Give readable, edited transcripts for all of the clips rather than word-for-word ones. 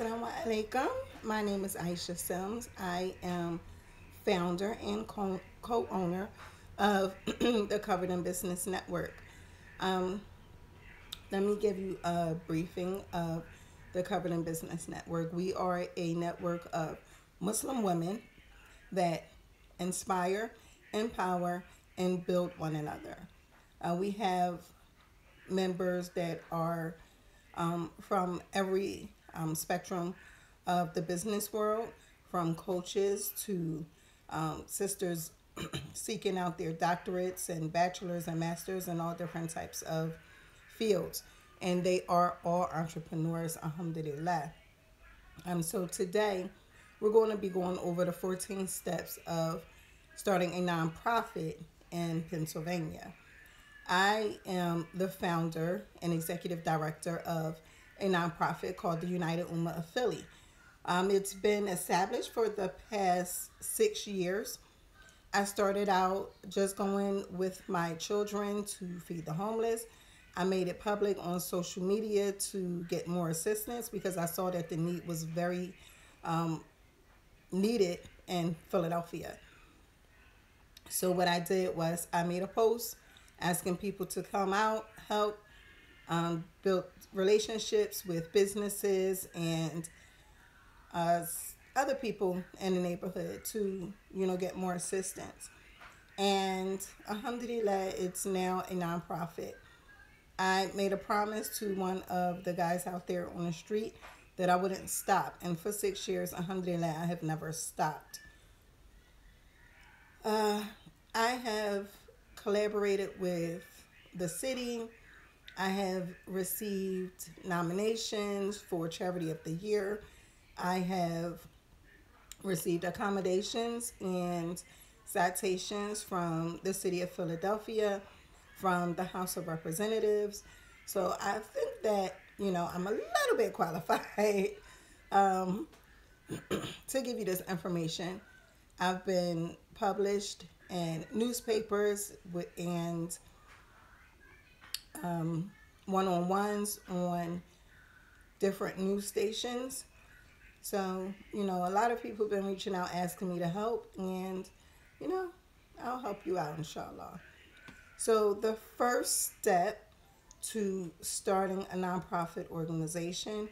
Assalamu alaikum. My name is Aisha Sims. I am founder and co-owner of the Covered in Business Network. Um, Let me give you a briefing of the Covered in Business Network. We are a network of Muslim women that inspire, empower, and build one another. We have members that are from every spectrum of the business world, from coaches to sisters seeking out their doctorates and bachelors and masters and all different types of fields. And they are all entrepreneurs, alhamdulillah. So today we're going to be going over the 14 steps of starting a nonprofit in Pennsylvania. I am the founder and executive director of a nonprofit called the United Ummah of Philly. It's been established for the past 6 years. I started out just going with my children to feed the homeless. I made it public on social media to get more assistance because I saw that the need was very needed in Philadelphia. So what I did was I made a post asking people to come out, help, build relationships with businesses and uh, other people in the neighborhood to, get more assistance. And alhamdulillah, it's now a nonprofit. I made a promise to one of the guys out there on the street that I wouldn't stop. And for 6 years, alhamdulillah, I have never stopped. I have collaborated with the city. I have received nominations for Charity of the Year. I have received accommodations and citations from the city of Philadelphia, from the House of Representatives. So I think that, I'm a little bit qualified um, to give you this information. I've been published in newspapers and one-on-ones on different news stations. So, a lot of people have been reaching out asking me to help, and, I'll help you out, inshallah. So, the first step to starting a nonprofit organization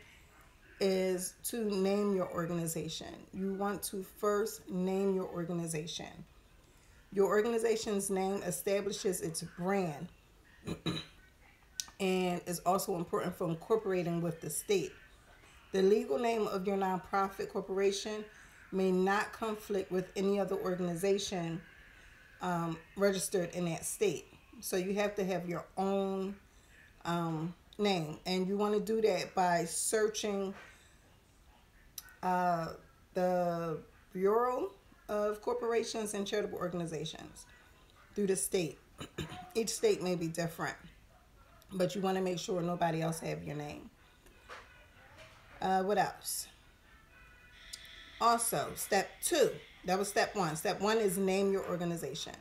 is to name your organization. You want to first name your organization. Your organization's name establishes its brand and is also important for incorporating with the state. The legal name of your nonprofit corporation may not conflict with any other organization registered in that state. So you have to have your own name. And you want to do that by searching the Bureau of Corporations and Charitable Organizations through the state. Each state may be different, but you want to make sure nobody else have your name. What else? Also, step 2. That was step 1. Step 1 is name your organization.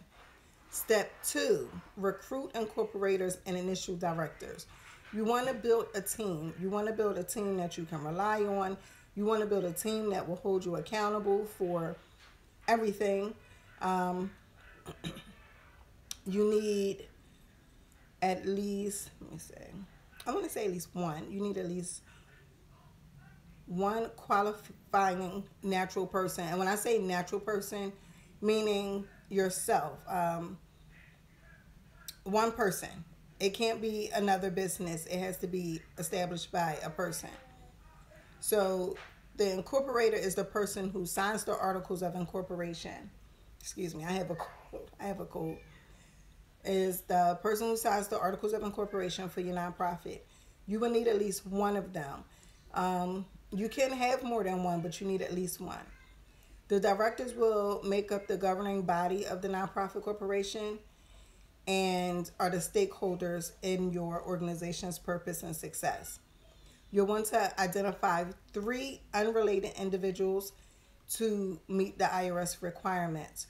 Step 2, recruit incorporators and initial directors. You want to build a team. You want to build a team that you can rely on. You want to build a team that will hold you accountable for everything. You need at least, I want to say at least one. You need at least one qualifying natural person. And when I say natural person, meaning yourself. One person. It can't be another business. It has to be established by a person. So the incorporator is the person who signs the articles of incorporation. Excuse me, I have a code. Is the person who signs the articles of incorporation for your nonprofit. You will need at least one of them. You can have more than one, but you need at least one. The directors will make up the governing body of the nonprofit corporation and are the stakeholders in your organization's purpose and success. You'll want to identify 3 unrelated individuals to meet the IRS requirements.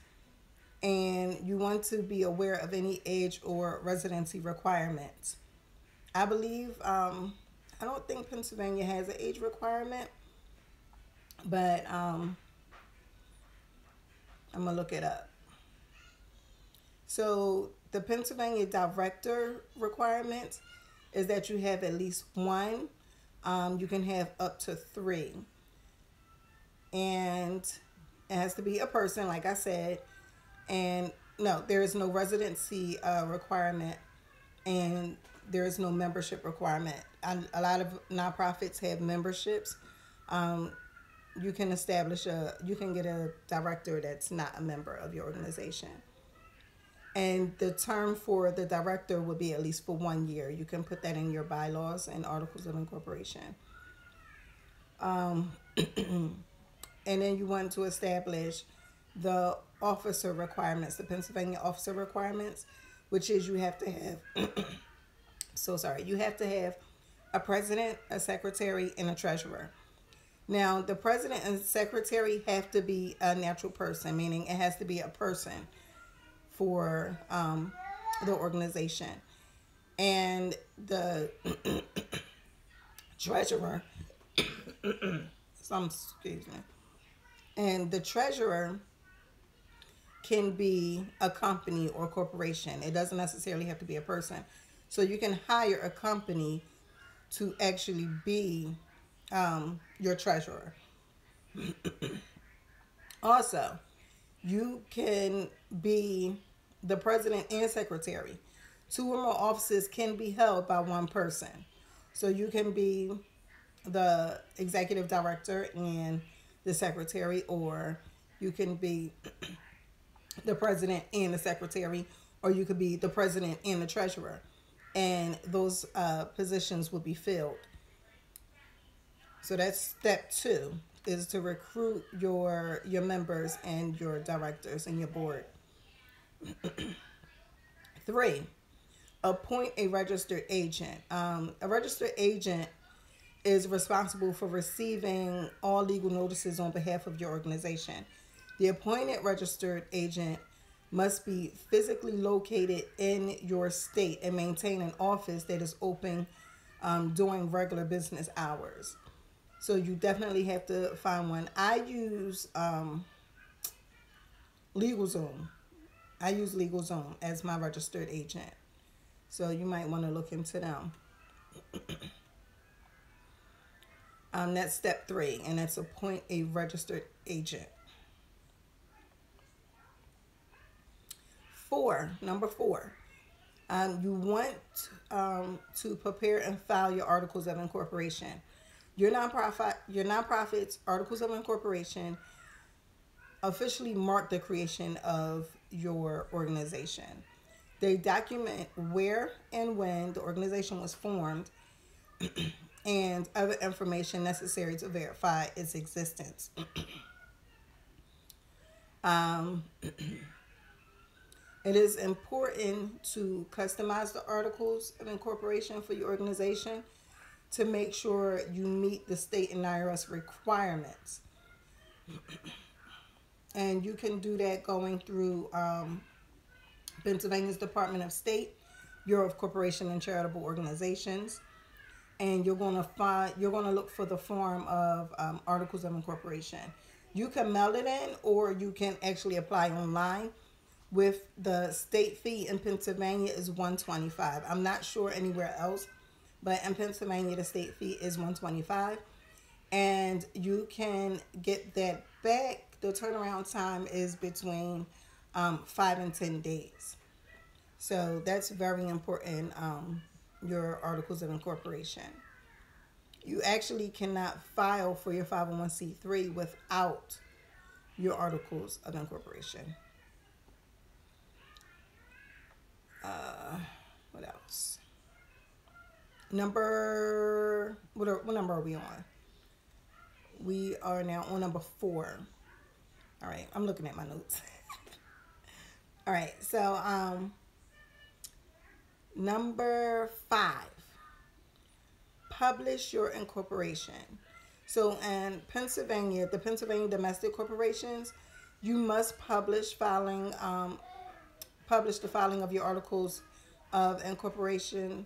And you want to be aware of any age or residency requirements. I believe, I don't think Pennsylvania has an age requirement, But I'm going to look it up. So the Pennsylvania director requirement is that you have at least one. You can have up to three. And it has to be a person, like I said. And no, there is no residency requirement, and there is no membership requirement. A lot of nonprofits have memberships. Um, you can you can get a director that's not a member of your organization. And the term for the director would be at least for 1 year. You can put that in your bylaws and articles of incorporation. Um, and then you want to establish the officer requirements, the Pennsylvania officer requirements, which is you have to have, you have to have a president, a secretary, and a treasurer. Now, the president and secretary have to be a natural person, meaning it has to be a person for the organization. And the treasurer, excuse me, and the treasurer can be a company or corporation. It doesn't necessarily have to be a person. So you can hire a company to actually be your treasurer. Also, you can be the president and secretary. Two or more offices can be held by one person. So you can be the executive director and the secretary, or you can be the president and the secretary, or you could be the president and the treasurer. And those positions will be filled. So that's step 2, is to recruit your members and your directors and your board. 3, appoint a registered agent. A registered agent is responsible for receiving all legal notices on behalf of your organization. The appointed registered agent must be physically located in your state and maintain an office that is open during regular business hours. So you definitely have to find one. I use LegalZoom. I use LegalZoom as my registered agent. So you might want to look into them. That's step 3, and that's appoint a registered agent. 4, number 4, you want to prepare and file your articles of incorporation. Your nonprofit's articles of incorporation officially mark the creation of your organization. They document where and when the organization was formed and other information necessary to verify its existence. It is important to customize the articles of incorporation for your organization to make sure you meet the state and IRS requirements. And you can do that going through Pennsylvania's Department of State, Bureau of Corporation and Charitable Organizations. And you're going to look for the form of articles of incorporation. You can mail it in, or you can actually apply online. With the state fee in Pennsylvania is $125. I'm not sure anywhere else, but in Pennsylvania the state fee is $125, and you can get that back. The turnaround time is between 5 and 10 days. So that's very important. Your articles of incorporation. You actually cannot file for your 501c3 without your articles of incorporation. What else? What number are we on? We are now on number 4. All right, I'm looking at my notes. All right, so number 5, publish your incorporation. So in Pennsylvania, the Pennsylvania domestic corporations, you must publish the filing of your articles of incorporation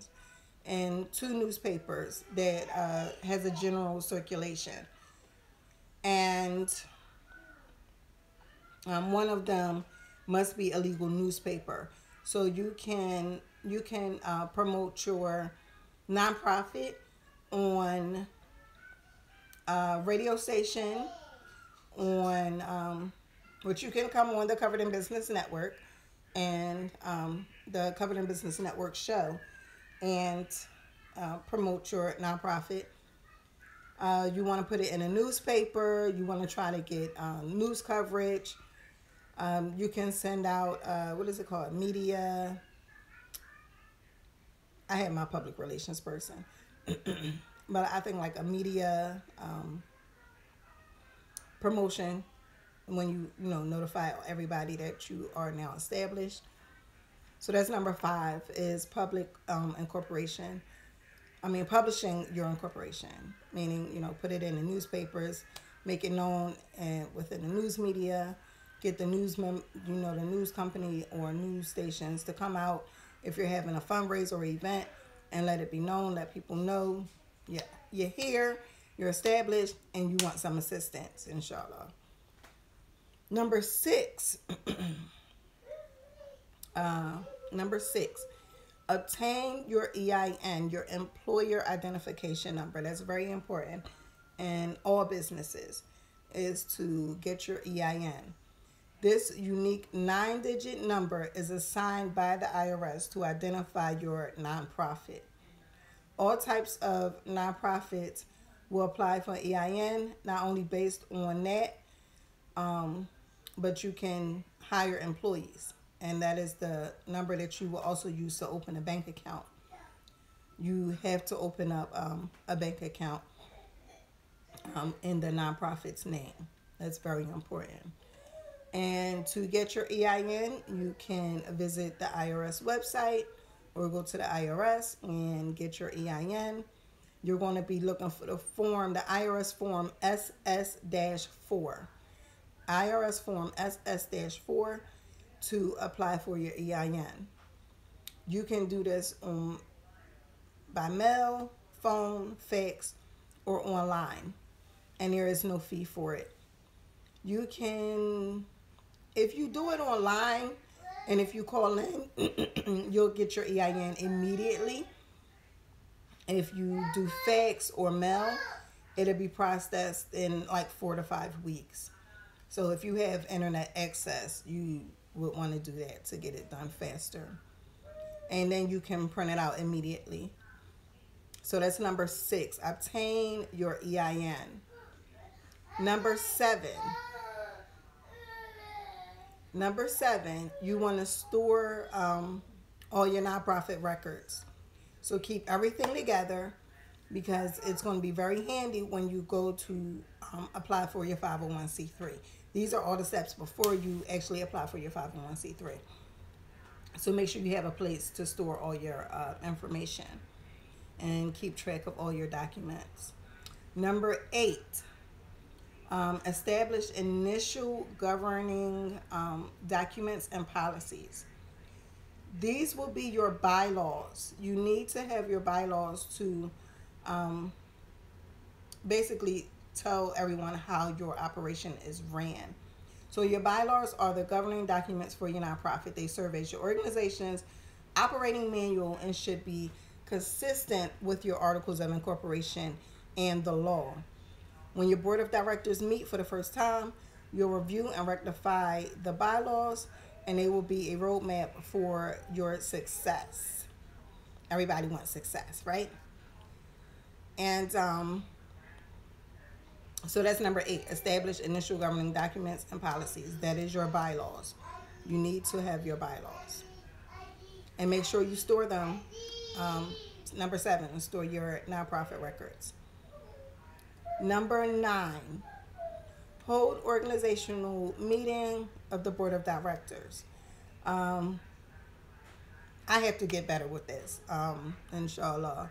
in 2 newspapers that has a general circulation. and one of them must be a legal newspaper. So you can promote your nonprofit on radio station, on which you can come on the Covered in Business Network and the Covered in Business Network show and promote your nonprofit. You want to put it in a newspaper. You want to try to get news coverage. You can send out, what is it called? Media. I had my public relations person. But I think like a media promotion when you notify everybody that you are now established. So that's number 5 is public incorporation. I mean, publishing your incorporation, meaning, put it in the newspapers, make it known and within the news media, get the the news company or news stations to come out if you're having a fundraiser or event and let it be known, let people know you're here, you're established, and you want some assistance, inshallah. Number 6, obtain your EIN, your employer identification number. That's very important in all businesses, is to get your EIN. This unique 9-digit number is assigned by the IRS to identify your nonprofit. All types of nonprofits will apply for EIN, not only based on that, but you can hire employees. And that is the number that you will also use to open a bank account. You have to open up a bank account in the nonprofit's name. That's very important. And to get your EIN, you can visit the IRS website or go to the IRS and get your EIN. You're going to be looking for the IRS form SS-4. IRS form SS-4 to apply for your EIN. You can do this by mail, phone, fax, or online, and there is no fee for it. You can, if you do it online and if you call in, you'll get your EIN immediately. If you do fax or mail, it'll be processed in like 4 to 5 weeks. So if you have internet access, you would want to do that to get it done faster. And then you can print it out immediately. So that's number 6. Obtain your EIN. Number 7. You want to store all your nonprofit records. So keep everything together because it's going to be very handy when you go to apply for your 501c3. These are all the steps before you actually apply for your 501c3. So make sure you have a place to store all your information and keep track of all your documents. Number 8, establish initial governing documents and policies. These will be your bylaws. You need to have your bylaws to basically tell everyone how your operation is ran. So your bylaws are the governing documents for your nonprofit. They serve as your organization's operating manual and should be consistent with your articles of incorporation and the law. When your board of directors meet for the first time, you'll review and rectify the bylaws, and they will be a roadmap for your success. Everybody wants success, right? And so that's number 8. Establish initial governing documents and policies. That is your bylaws. You need to have your bylaws. And make sure you store them. Number 7, store your nonprofit records. Number 9, hold organizational meeting of the board of directors. I have to get better with this, inshallah.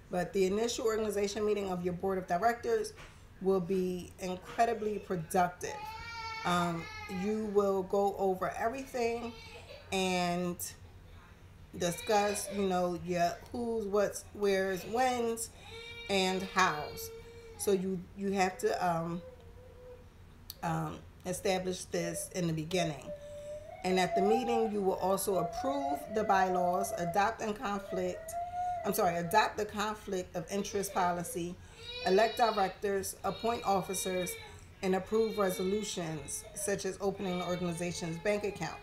But the initial organization meeting of your board of directors will be incredibly productive. You will go over everything and discuss, your who's, what's, where's, when's, and how's. So you have to establish this in the beginning. And at the meeting, you will also approve the bylaws, adopt the conflict of interest policy, elect directors, appoint officers, and approve resolutions such as opening the organization's bank account,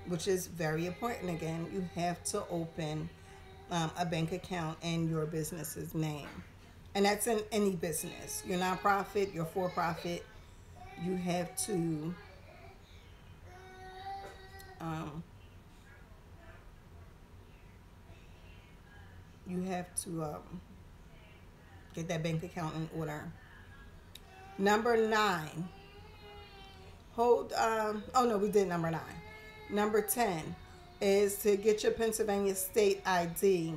which is very important. Again, you have to open a bank account in your business's name. And that's in any business. Your nonprofit, your for profit, you have to um, get that bank account in order. Number 9, oh no, we did number 9. Number 10 is to get your Pennsylvania state ID.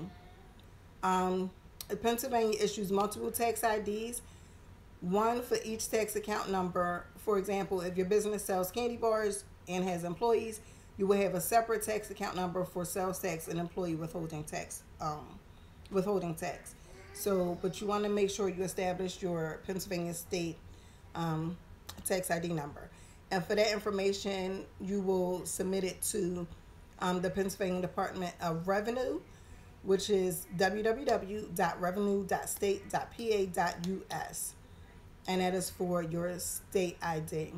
Pennsylvania issues multiple tax IDs, one for each tax account number. For example, if your business sells candy bars and has employees, you will have a separate tax account number for sales tax and employee withholding tax. So, but you want to make sure you establish your Pennsylvania state tax ID number. And for that information, you will submit it to the Pennsylvania Department of Revenue, which is www.revenue.state.pa.us. And that is for your state ID.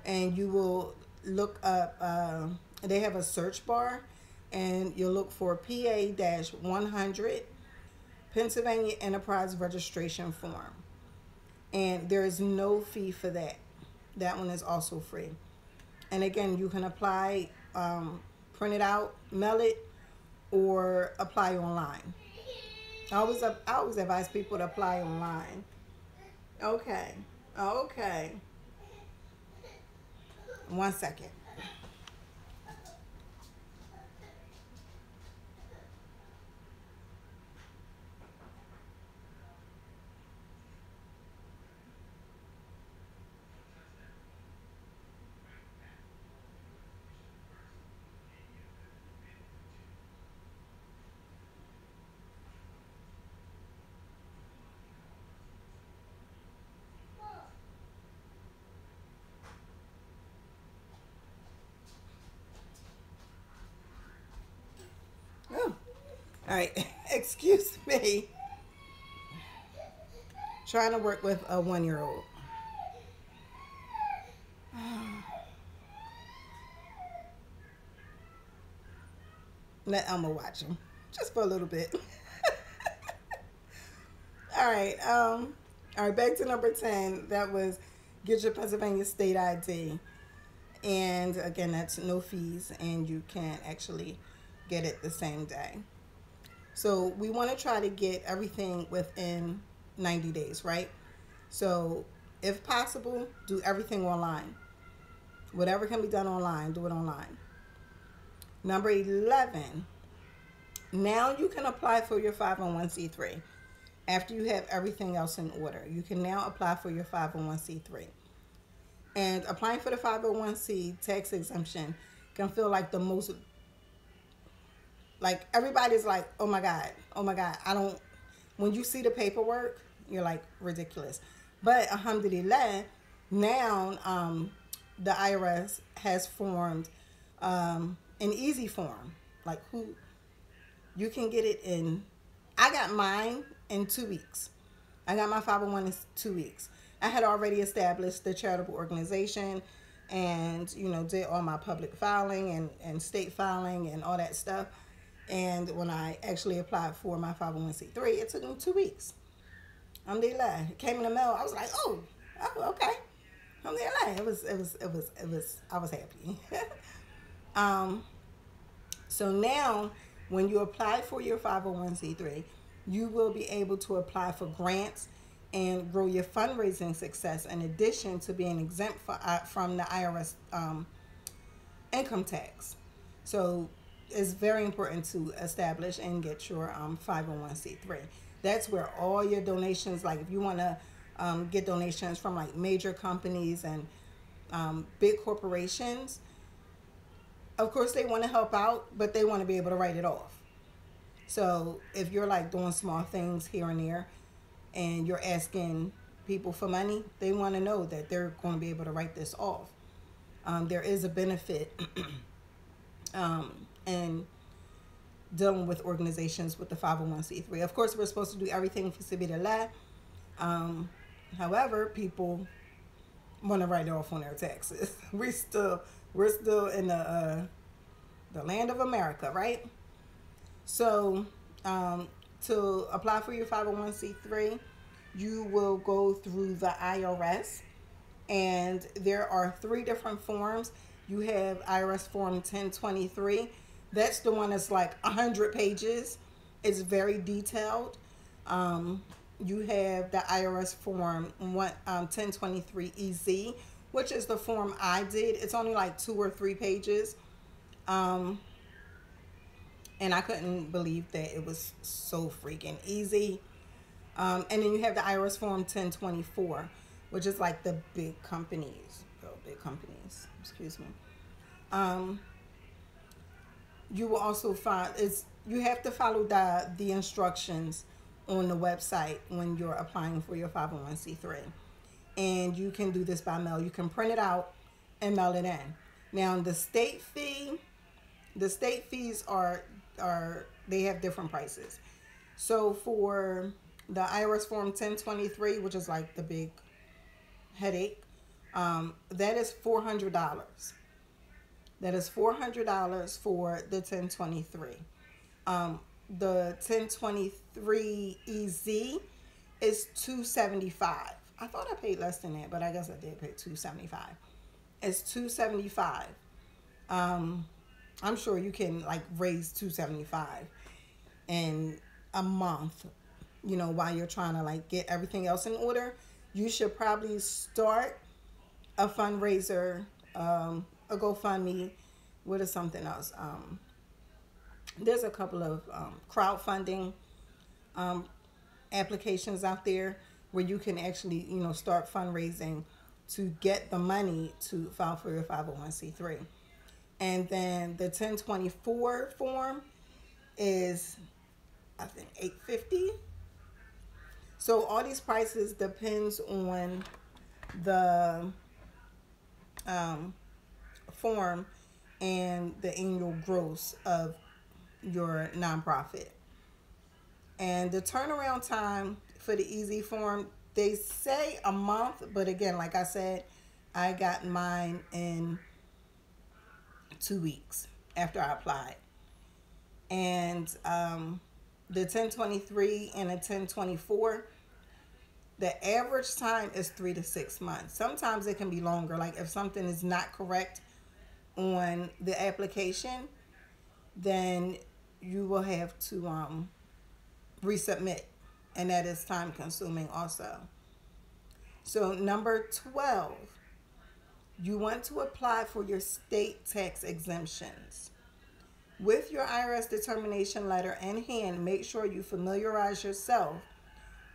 And you will look up, they have a search bar, and you'll look for PA-100 Pennsylvania Enterprise Registration Form. And there is no fee for that. That one is also free. And again, you can apply, print it out, mail it, or apply online. I always advise people to apply online. Okay. 1 second. Oh. All right. Excuse me. Trying to work with a 1-year-old. Let Elma watch him just for a little bit. All right. All right. Back to number 10. That was get your Pennsylvania state ID, and again, that's no fees, and you can actually get it the same day. So we want to try to get everything within 90 days, right? So if possible, do everything online. Whatever can be done online, do it online. Number 11, now you can apply for your 501c3. After you have everything else in order, you can now apply for your 501c3. And applying for the 501c tax exemption can feel like the most, like everybody's like, oh my God, when you see the paperwork, you're like, ridiculous. But alhamdulillah, now the IRS has formed an easy form, like who you can get it in. I got mine in 2 weeks. I got my 501 in 2 weeks. I had already established the charitable organization and, did all my public filing and state filing and all that stuff. And when I actually applied for my 501c3, it took me 2 weeks. Alhamdulillah. It came in the mail. I was like, oh, okay. Alhamdulillah. It was, I was happy. So now when you apply for your 501c3, you will be able to apply for grants and grow your fundraising success in addition to being exempt from the IRS income tax. So it's very important to establish and get your 501c3. That's where all your donations, like if you want to get donations from like major companies and big corporations, of course they want to help out, but they want to be able to write it off. So if you're like doing small things here and there and you're asking people for money, they want to know that they're going to be able to write this off. There is a benefit in dealing with organizations with the 501c3. Of course, we're supposed to do everything for Sabilillah. However, people want to write it off on their taxes. we're still in the land of America, right? So to apply for your 501c3, you will go through the IRS, and there are 3 different forms. You have IRS form 1023. That's the one that's like 100 pages. It's very detailed. You have the IRS form 1023 EZ, which is the form I did. It's only like 2 or 3 pages. And I couldn't believe that it was so freaking easy. And then you have the IRS form 1024, which is like the big companies. Excuse me. You will also find you have to follow the instructions on the website when you're applying for your 501c3. And you can do this by mail. You can print it out and mail it in. Now the state fees are they have different prices. So for the IRS form 1023, which is like the big headache, that is $400. That is $400 for the 1023. The 1023 EZ is $275. I thought I paid less than that, but I guess I did pay $275. It's $275. I'm sure you can like raise $275 in a month, while you're trying to like get everything else in order. You should probably start a fundraiser, a GoFundMe. What is something else? There's a couple of crowdfunding applications out there where you can actually, start fundraising to get the money to file for your 501c3. And then the 1024 form is, I think, $850. So all these prices depends on the form and the annual gross of your nonprofit. And the turnaround time for the easy form, they say a month, but again, like I said, I got mine in 2 weeks after I applied. And the 1023 and the 1024, the average time is 3 to 6 months. Sometimes it can be longer. Like if something is not correct on the application, then you will have to resubmit, and that is time consuming also. So number 12, you want to apply for your state tax exemptions. With your IRS determination letter in hand, make sure you familiarize yourself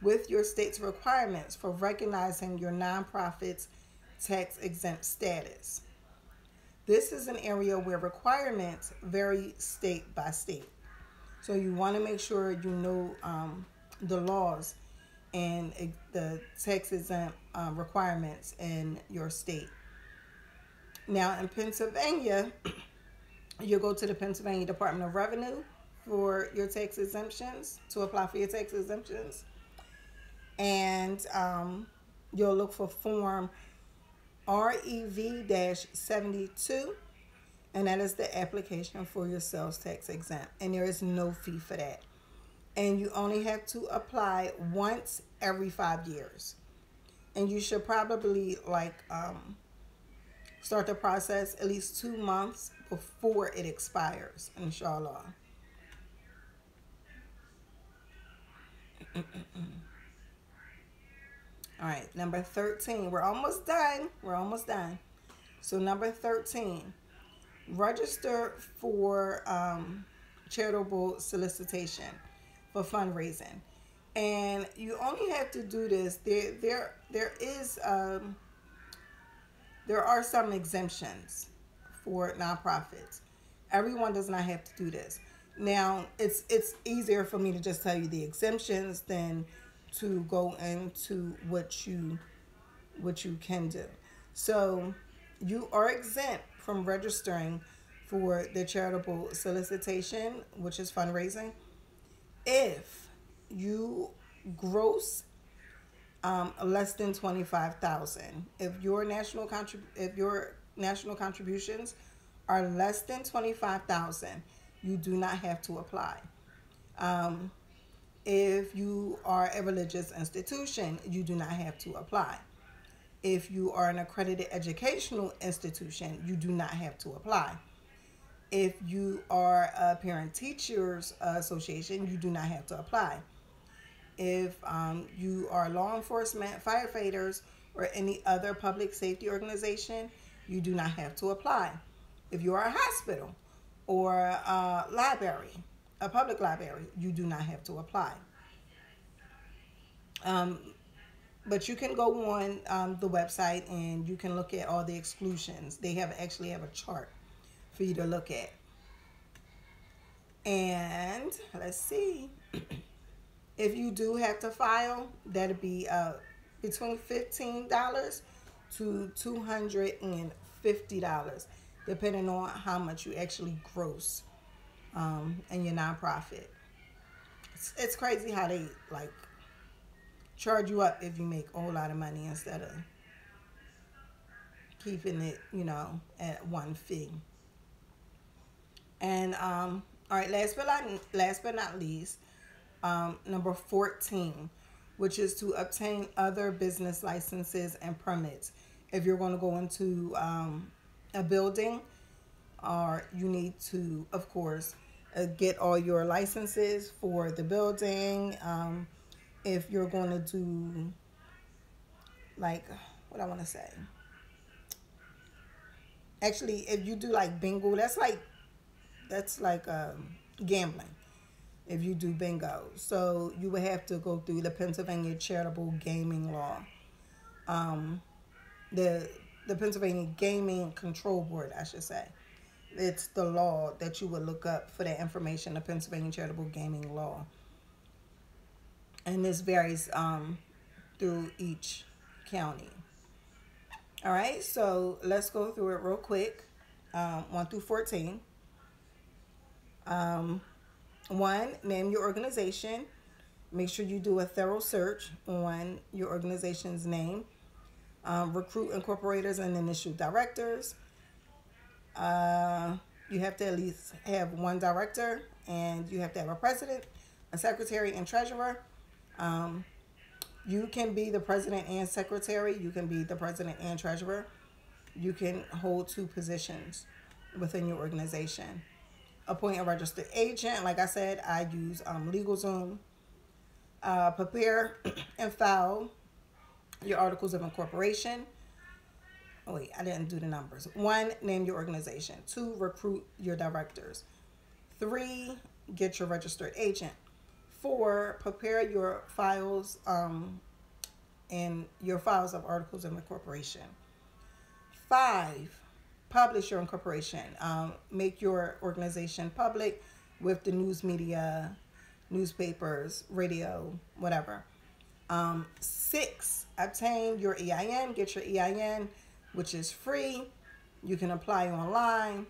with your state's requirements for recognizing your nonprofit's tax exempt status. This is an area where requirements vary state by state. So you want to make sure you know the laws and the tax exempt requirements in your state. Now in Pennsylvania, you'll go to the Pennsylvania Department of Revenue for your tax exemptions, to apply for your tax exemptions. And you'll look for form REV-72, and that is the application for your sales tax exempt. And there is no fee for that. And you only have to apply once every 5 years. And you should probably start the process at least 2 months before it expires, inshallah. All right, number 13. We're almost done. So number 13, register for charitable solicitation for fundraising. And you only have to do this. There are some exemptions for nonprofits. Everyone does not have to do this. Now, it's easier for me to just tell you the exemptions than to go into what you can do. So you are exempt from registering for the charitable solicitation, which is fundraising, if you gross less than 25,000. If your national contributions are less than 25,000, you do not have to apply. Um, if you are a religious institution, you do not have to apply. If you are an accredited educational institution, you do not have to apply. If you are a parent teachers association, you do not have to apply. If you are law enforcement, firefighters, or any other public safety organization, you do not have to apply. If you are a hospital or a library, a public library, you do not have to apply. Um, but you can go on the website and you can look at all the exclusions. They actually have a chart for you to look at. And let's see. If you do have to file, that'll be between $15 to $250, depending on how much you actually gross in your nonprofit. It's crazy how they like charge you up if you make a whole lot of money instead of keeping it, at one fee. And all right, last but not least, number 14, which is to obtain other business licenses and permits. If you're going to go into a building, or you need to, of course, get all your licenses for the building. If you're going to do, like, what I want to say. Actually, if you do like bingo, that's like gambling. If you do bingo, so you would have to go through the Pennsylvania Charitable Gaming Law, the Pennsylvania Gaming Control Board, I should say. It's the law that you would look up for that information, the Pennsylvania Charitable Gaming Law, and this varies through each county. All right, so let's go through it real quick, 1 through 14. 1, name your organization. Make sure you do a thorough search on your organization's name. Recruit incorporators and initial directors. You have to at least have one director, and you have to have a president, a secretary, and treasurer. You can be the president and secretary. You can be the president and treasurer. You can hold 2 positions within your organization. Appoint a registered agent. Like I said, I use LegalZoom. Prepare and file your articles of incorporation. Oh, wait, I didn't do the numbers. 1, name your organization. 2, recruit your directors. 3, get your registered agent. 4, prepare your files and your files of articles of incorporation. 5, publish your incorporation. Make your organization public with the news media, newspapers, radio, whatever. 6, obtain your EIN. Get your EIN, which is free. You can apply online,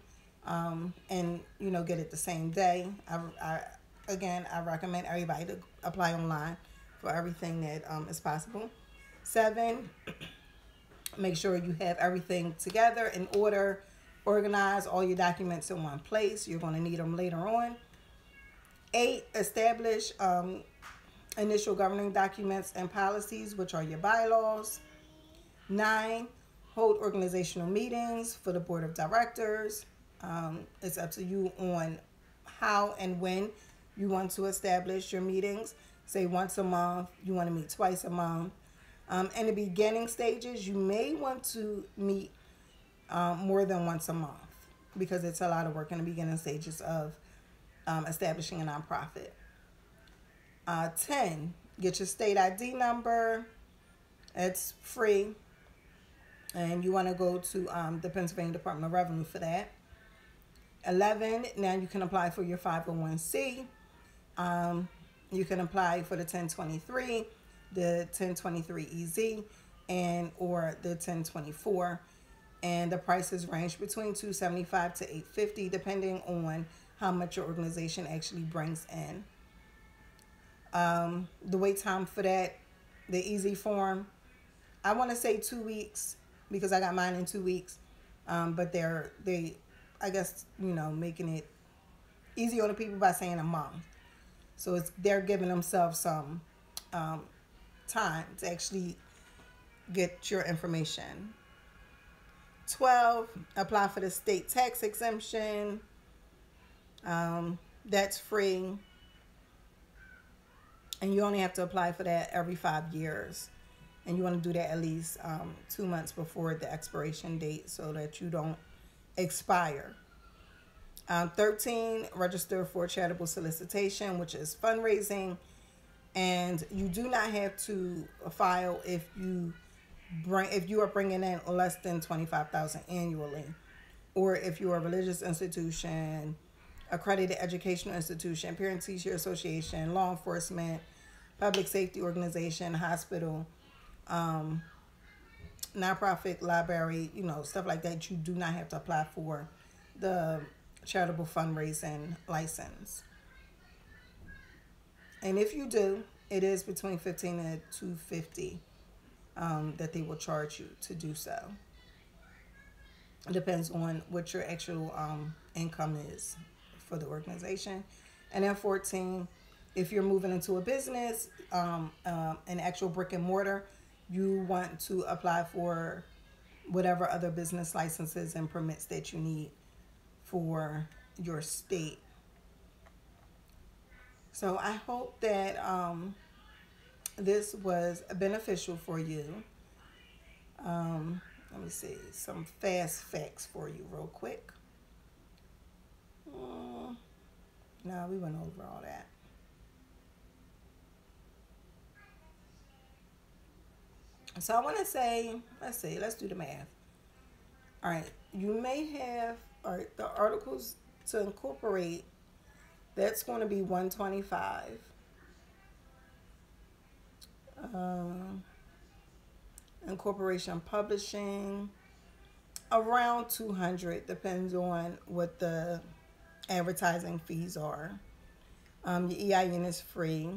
and get it the same day. I recommend everybody to apply online for everything that is possible. 7, make sure you have everything together in order. Organize all your documents in one place. You're going to need them later on. 8, establish initial governing documents and policies, which are your bylaws. 9, hold organizational meetings for the board of directors. It's up to you on how and when you want to establish your meetings. Say once a month, you want to meet twice a month. In the beginning stages, you may want to meet more than once a month, because it's a lot of work in the beginning stages of establishing a nonprofit. 10, get your state ID number. It's free, and you want to go to the Pennsylvania Department of Revenue for that. 11, now you can apply for your 501c. You can apply for the 1023. the 1023EZ and or the 1024, and the prices range between 275 to 850 depending on how much your organization actually brings in. The wait time for that, the easy form, I want to say 2 weeks because I got mine in 2 weeks. But they, I guess, making it easy on the people by saying a month. So they're giving themselves some um, time to actually get your information. 12, apply for the state tax exemption. That's free. And you only have to apply for that every 5 years. And you want to do that at least 2 months before the expiration date so that you don't expire. 13, register for charitable solicitation, which is fundraising. And you do not have to file if you are bringing in less than $25,000 annually, or if you are a religious institution, accredited educational institution, parent teacher association, law enforcement, public safety organization, hospital, nonprofit, library, stuff like that. You do not have to apply for the charitable fundraising license. And if you do, it is between $15 and $250 that they will charge you to do so. It depends on what your actual income is for the organization. And then 14, if you're moving into a business, an actual brick and mortar, you want to apply for whatever other business licenses and permits that you need for your state. So I hope that this was beneficial for you. Let me see some fast facts for you real quick. No, we went over all that. So I want to say, let's do the math. All right, you may have, all right, the articles to incorporate, that's going to be 125. Incorporation publishing, around 200, depends on what the advertising fees are. Your EIN is free.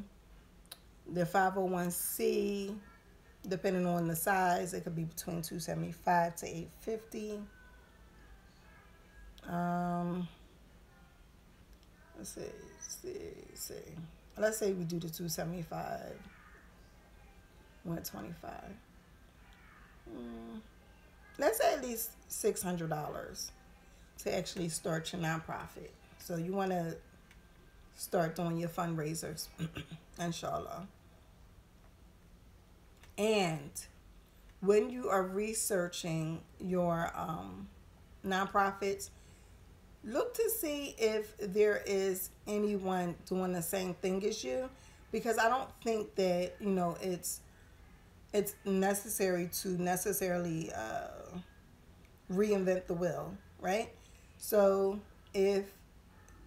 The 501c, depending on the size, it could be between 275 to 850. Let's see. Let's say we do the 275, 125. Let's say at least $600 to actually start your nonprofit. So you want to start doing your fundraisers, inshallah. And when you are researching your nonprofits, look to see if there is anyone doing the same thing as you, because I don't think that it's necessary to necessarily reinvent the wheel, right? So if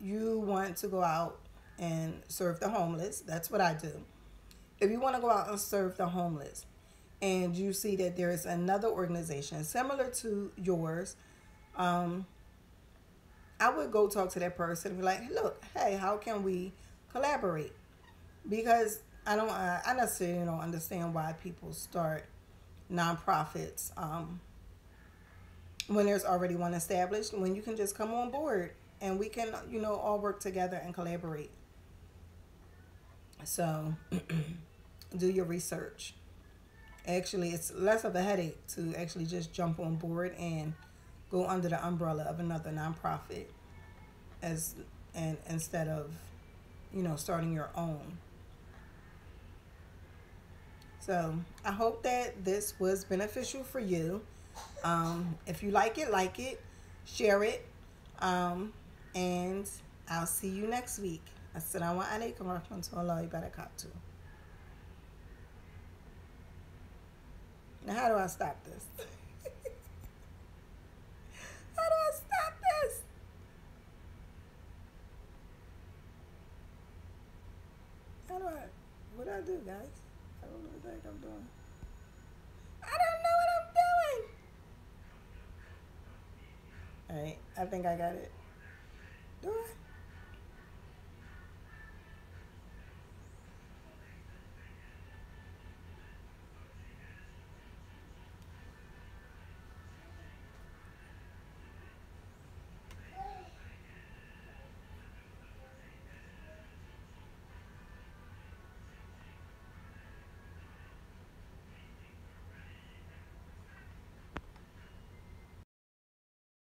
you want to go out and serve the homeless, that's what I do. If you want to go out and serve the homeless and you see that there is another organization similar to yours, I would go talk to that person and be like, look, hey, how can we collaborate? Because I necessarily don't understand why people start nonprofits when there's already one established, when you can just come on board and we can, all work together and collaborate. So do your research. Actually, it's less of a headache to actually just jump on board and go under the umbrella of another nonprofit instead of, starting your own. So I hope that this was beneficial for you. If you like it, share it, and I'll see you next week. Assalamu alaikum wa rahmatullahi wa barakatuh. Now, how do I stop this? How do I stop this? What do I do, guys? I don't know. like I'm doing. I don't know what I'm doing. All right, I think I got it. Do I?